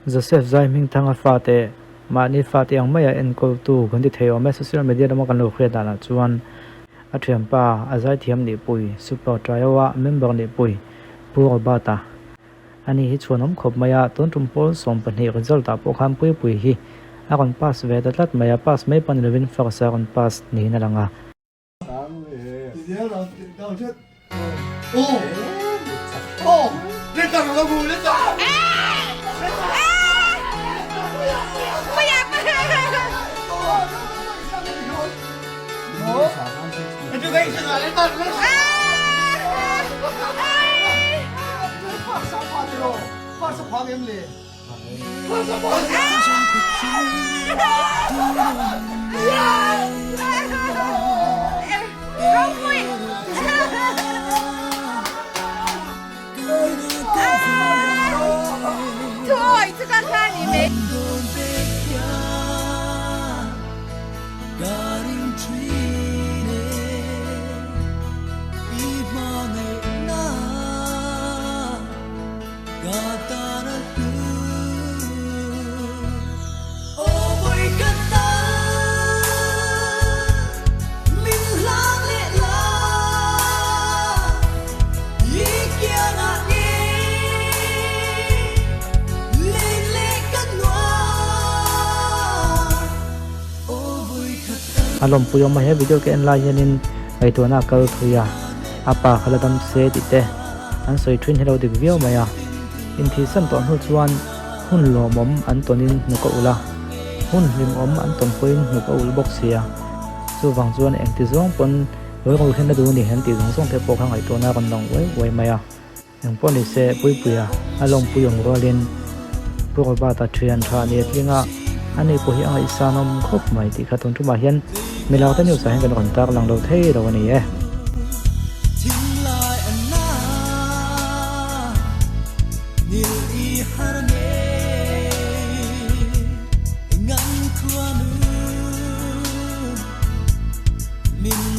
Joseph zai ming thanga fate mani fate ang maya enkol tu gondi thei ome social media dama kan lo khre dana chuan a thiam pa azai thiam ni pui super trial member ni pui pur bata ani hi chuanom khop maya ton tum pol som pani result a po kham pui hi a kon pass ve datlat maya pass mai pan levin fa sa kon pass ni na langa Thôi, chứ con ra gì mẹ. alom puyo ma he video ke en la yanin ai to na kal thuya apa khaladam se dite an soi thin hello dik video maya in thi san ton hu chuan hun lo mom an tonin nuka ula hun lim om an ton poin nuka ul box sia chu wang chuan eng ti zong pon loi ko hen du ni hen ti zong song te po khang ai to na kan nong wei maya eng pon ni se puipuia alom puyong rolin pro ba ta thian tha ni tlinga ani po hi ai sanom khop mai ti khaton tu ma hian Milarte news sa kan kontak lang lo thei raw ni Min